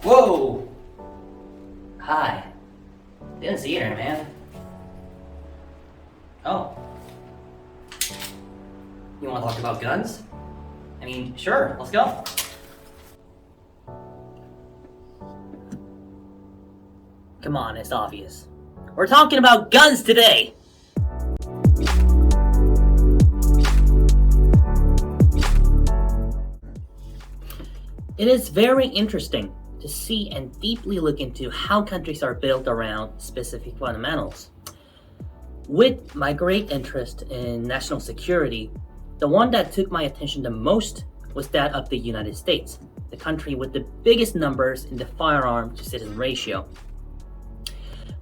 Whoa! Hi. Didn't see you there, man. Oh. You want to talk about guns? I mean, sure, let's go. Come on, it's obvious. We're talking about guns today! It is very interesting to see and deeply look into how countries are built around specific fundamentals. With my great interest in national security, the one that took my attention the most was that of the United States, the country with the biggest numbers in the firearm to citizen ratio.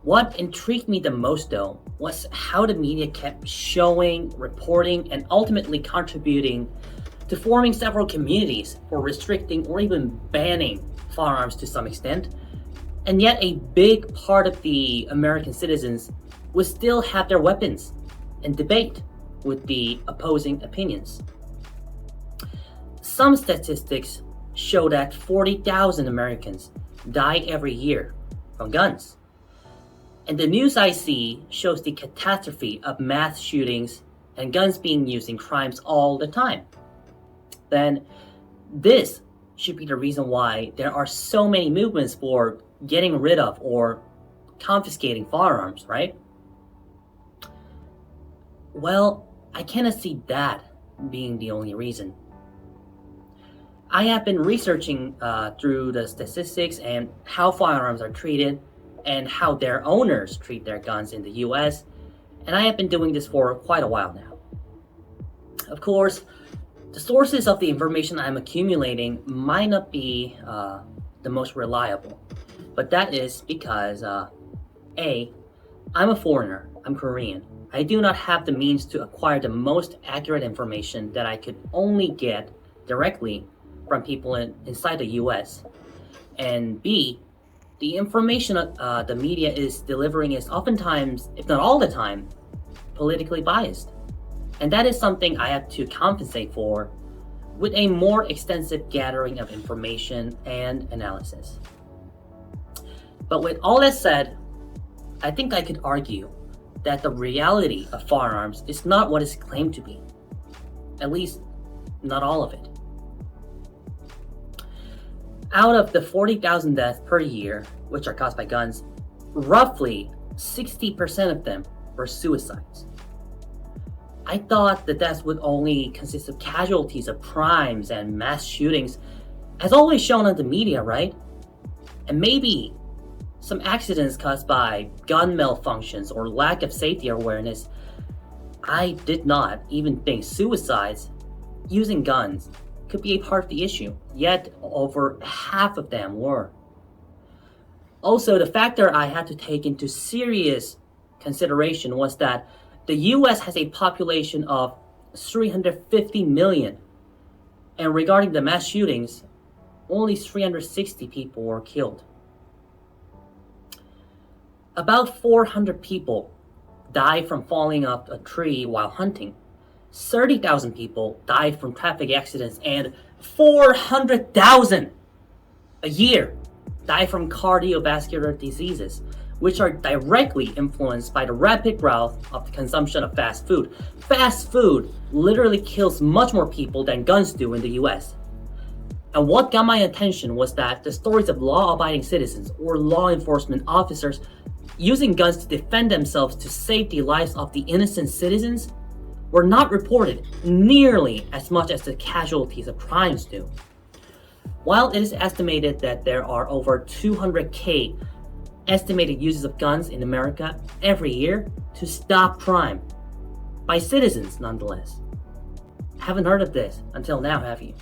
What intrigued me the most, though, was how the media kept showing, reporting, and ultimately contributing to forming several communities for restricting or even banning firearms to some extent, and yet a big part of the American citizens would still have their weapons and debate with the opposing opinions. Some statistics show that 40,000 Americans die every year from guns. And the news I see shows the catastrophe of mass shootings and guns being used in crimes all the time. Then this should be the reason why there are so many movements for getting rid of or confiscating firearms, right? Well, I cannot see that being the only reason. I have been researching through the statistics and how firearms are treated and how their owners treat their guns in the US, and I have been doing this for quite a while now. Of course, the sources of the information I'm accumulating might not be the most reliable, but that is because A, I'm a foreigner, I'm Korean. I do not have the means to acquire the most accurate information that I could only get directly from people inside the US. And B, the information the media is delivering is oftentimes, if not all the time, politically biased. And that is something I have to compensate for with a more extensive gathering of information and analysis. But with all that said, I think I could argue that the reality of firearms is not what it's claimed to be. At least, not all of it. Out of the 40,000 deaths per year, which are caused by guns, roughly 60% of them were suicides. I thought the deaths would only consist of casualties of crimes and mass shootings, as always shown on the media, right? And maybe some accidents caused by gun malfunctions or lack of safety awareness. I did not even think suicides using guns could be a part of the issue, yet over half of them were. Also, the factor I had to take into serious consideration was that the US has a population of 350 million, and regarding the mass shootings, only 360 people were killed. About 400 people die from falling off a tree while hunting. 30,000 people die from traffic accidents, and 400,000 a year die from cardiovascular diseases, which are directly influenced by the rapid growth of the consumption of fast food. Fast food literally kills much more people than guns do in the US. And what got my attention was that the stories of law-abiding citizens or law enforcement officers using guns to defend themselves to save the lives of the innocent citizens were not reported nearly as much as the casualties of crimes do. While it is estimated that there are over 200,000 estimated uses of guns in America every year to stop crime, by citizens nonetheless. Haven't heard of this until now, have you?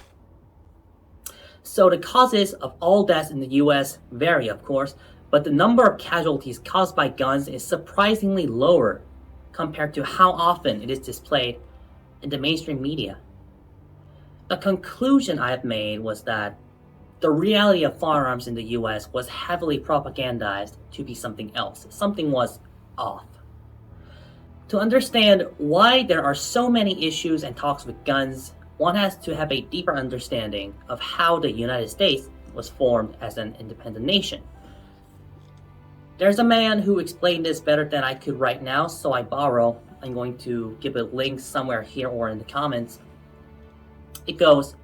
So the causes of all deaths in the US vary, of course, but the number of casualties caused by guns is surprisingly lower compared to how often it is displayed in the mainstream media. The conclusion I have made was that the reality of firearms in the US was heavily propagandized to be something else. Something was off. To understand why there are so many issues and talks with guns, one has to have a deeper understanding of how the United States was formed as an independent nation. There's a man who explained this better than I could right now, so I borrow. I'm going to give a link somewhere here or in the comments. It goes,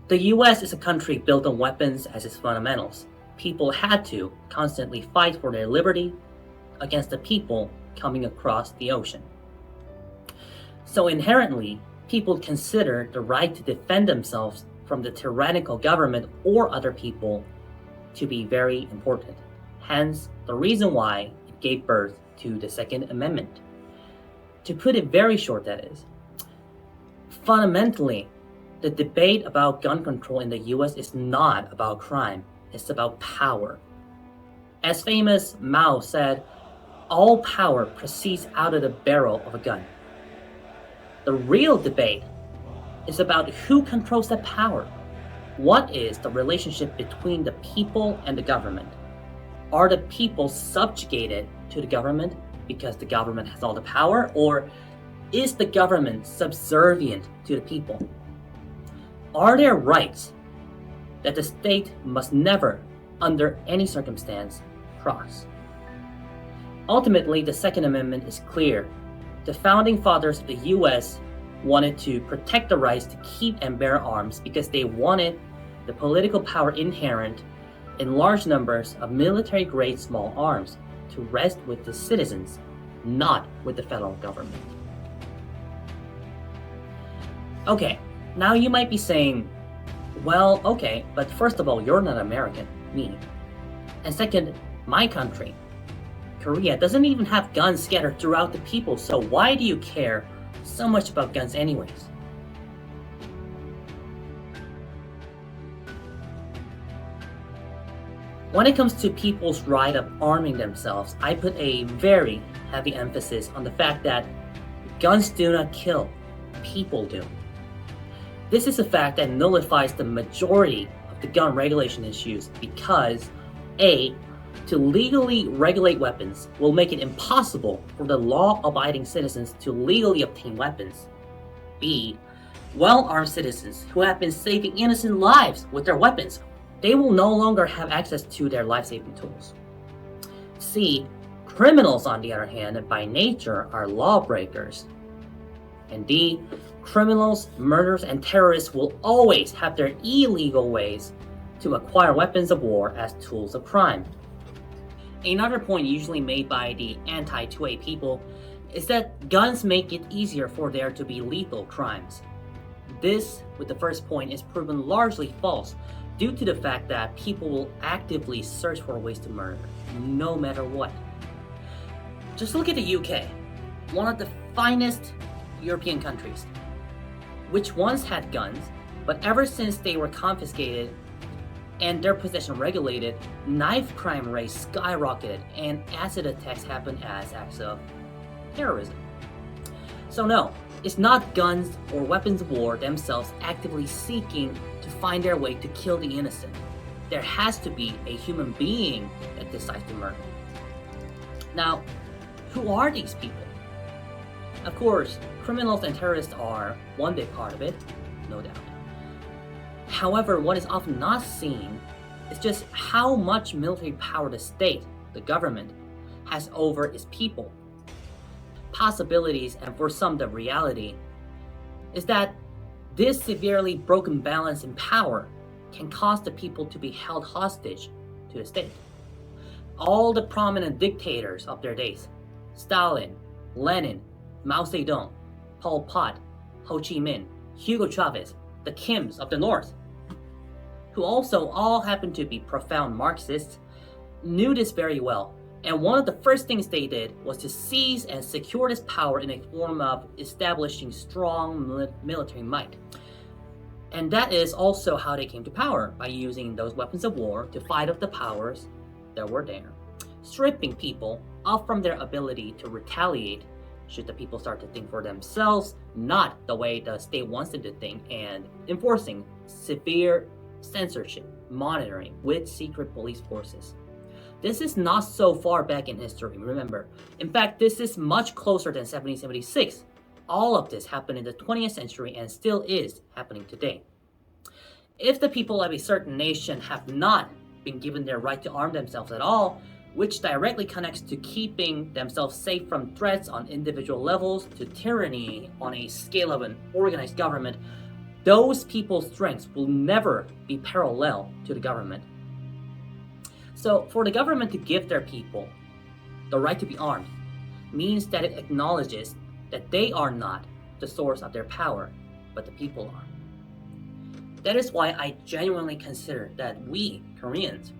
the US is a country built on weapons as its fundamentals. People had to constantly fight for their liberty against the people coming across the ocean. So inherently, people consider the right to defend themselves from the tyrannical government or other people to be very important. Hence, the reason why it gave birth to the Second Amendment. To put it very short, that is, fundamentally, the debate about gun control in the US is not about crime, it's about power. As famous Mao said, all power proceeds out of the barrel of a gun. The real debate is about who controls that power. What is the relationship between the people and the government? Are the people subjugated to the government because the government has all the power, or is the government subservient to the people? Are there rights that the state must never, under any circumstance, cross? Ultimately, the Second Amendment is clear. The founding fathers of the US wanted to protect the rights to keep and bear arms because they wanted the political power inherent in large numbers of military-grade small arms to rest with the citizens, not with the federal government. Okay, now you might be saying, well, okay, but first of all, you're not American, me. And second, my country, Korea, doesn't even have guns scattered throughout the people, so why do you care so much about guns anyways? When it comes to people's right of arming themselves, I put a very heavy emphasis on the fact that guns do not kill, people do. This is a fact that nullifies the majority of the gun regulation issues because A, to legally regulate weapons will make it impossible for the law-abiding citizens to legally obtain weapons. B, well-armed citizens who have been saving innocent lives with their weapons, they will no longer have access to their life-saving tools. C, criminals, on the other hand, by nature are lawbreakers. And D, criminals, murderers, and terrorists will always have their illegal ways to acquire weapons of war as tools of crime. Another point usually made by the anti-2A people is that guns make it easier for there to be lethal crimes. This, with the first point, is proven largely false due to the fact that people will actively search for ways to murder, no matter what. Just look at the UK, one of the finest European countries, which once had guns, but ever since they were confiscated and their possession regulated, knife crime rates skyrocketed and acid attacks happened as acts of terrorism. So no, it's not guns or weapons of war themselves actively seeking to find their way to kill the innocent. There has to be a human being that decides to murder. Now, who are these people? Of course, criminals and terrorists are one big part of it, no doubt. However, what is often not seen is just how much military power the state, the government, has over its people. Possibilities, and for some the reality, is that this severely broken balance in power can cause the people to be held hostage to the state. All the prominent dictators of their days, Stalin, Lenin, Mao Zedong, Pol Pot, Ho Chi Minh, Hugo Chavez, the Kims of the North, who also all happen to be profound Marxists, knew this very well. And one of the first things they did was to seize and secure this power in a form of establishing strong military might. And that is also how they came to power, by using those weapons of war to fight off the powers that were there, stripping people off from their ability to retaliate should the people start to think for themselves, not the way the state wants them to think, and enforcing severe censorship, monitoring with secret police forces. This is not so far back in history, remember. In fact, this is much closer than 1776. All of this happened in the 20th century and still is happening today. If the people of a certain nation have not been given their right to arm themselves at all, which directly connects to keeping themselves safe from threats on individual levels to tyranny on a scale of an organized government, those people's strengths will never be parallel to the government. So, for the government to give their people the right to be armed means that it acknowledges that they are not the source of their power, but the people are. That is why I genuinely consider that we, Koreans,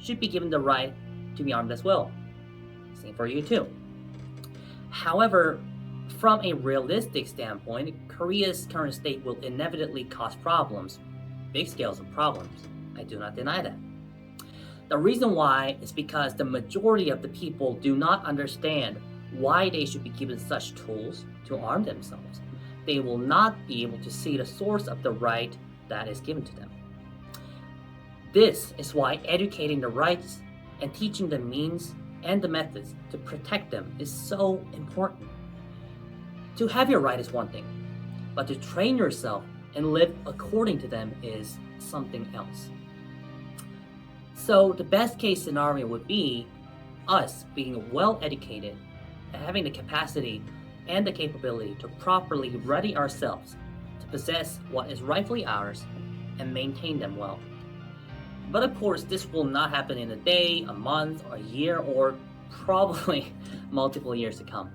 should be given the right to be armed as well. Same for you too. However, from a realistic standpoint, Korea's current state will inevitably cause problems, big scales of problems. I do not deny that. The reason why is because the majority of the people do not understand why they should be given such tools to arm themselves. They will not be able to see the source of the right that is given to them. This is why educating the rights and teaching the means and the methods to protect them is so important. To have your right is one thing, but to train yourself and live according to them is something else. So the best case scenario would be us being well educated and having the capacity and the capability to properly ready ourselves to possess what is rightfully ours and maintain them well. But of course, this will not happen in a day, a month, a year, or probably multiple years to come.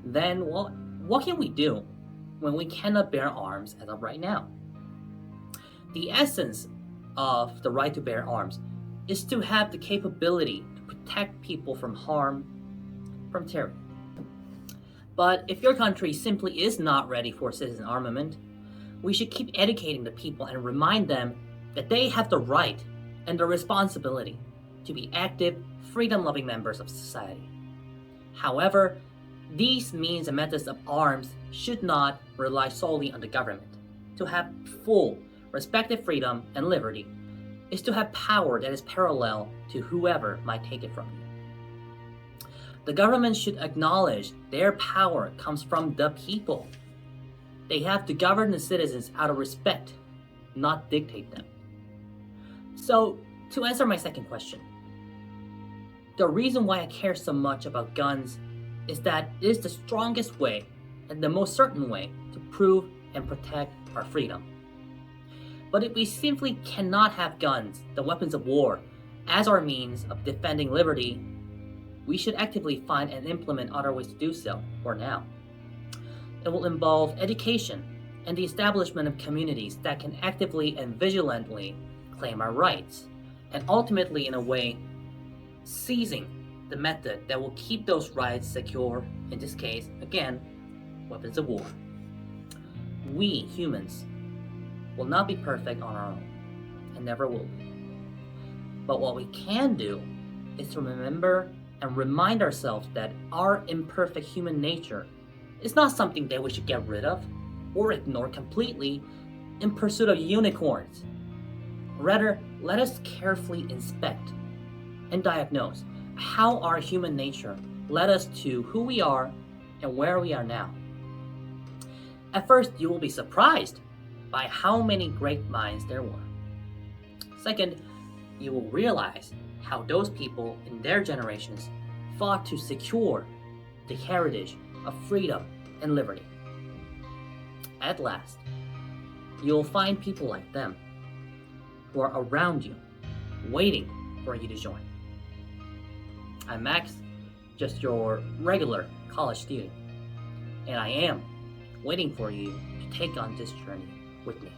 Then what can we do when we cannot bear arms as of right now? The essence of the right to bear arms is to have the capability to protect people from harm, from tyranny. But if your country simply is not ready for citizen armament, we should keep educating the people and remind them that they have the right and the responsibility to be active, freedom-loving members of society. However, these means and methods of arms should not rely solely on the government. To have full, respective freedom and liberty is to have power that is parallel to whoever might take it from you. The government should acknowledge their power comes from the people. They have to govern the citizens out of respect, not dictate them. So, to answer my second question, the reason why I care so much about guns is that it is the strongest way and the most certain way to prove and protect our freedom. But if we simply cannot have guns, the weapons of war, as our means of defending liberty, we should actively find and implement other ways to do so, for now. It will involve education and the establishment of communities that can actively and vigilantly claim our rights, and ultimately, in a way, seizing the method that will keep those rights secure, in this case, again, weapons of war. We, humans, will not be perfect on our own, and never will be. But what we can do is to remember and remind ourselves that our imperfect human nature is not something that we should get rid of or ignore completely in pursuit of unicorns. Rather, let us carefully inspect and diagnose how our human nature led us to who we are and where we are now. At first, you will be surprised by how many great minds there were. Second, you will realize how those people in their generations fought to secure the heritage of freedom and liberty. At last, you'll find people like them who are around you, waiting for you to join. I'm Max, just your regular college student, and I am waiting for you to take on this journey with me.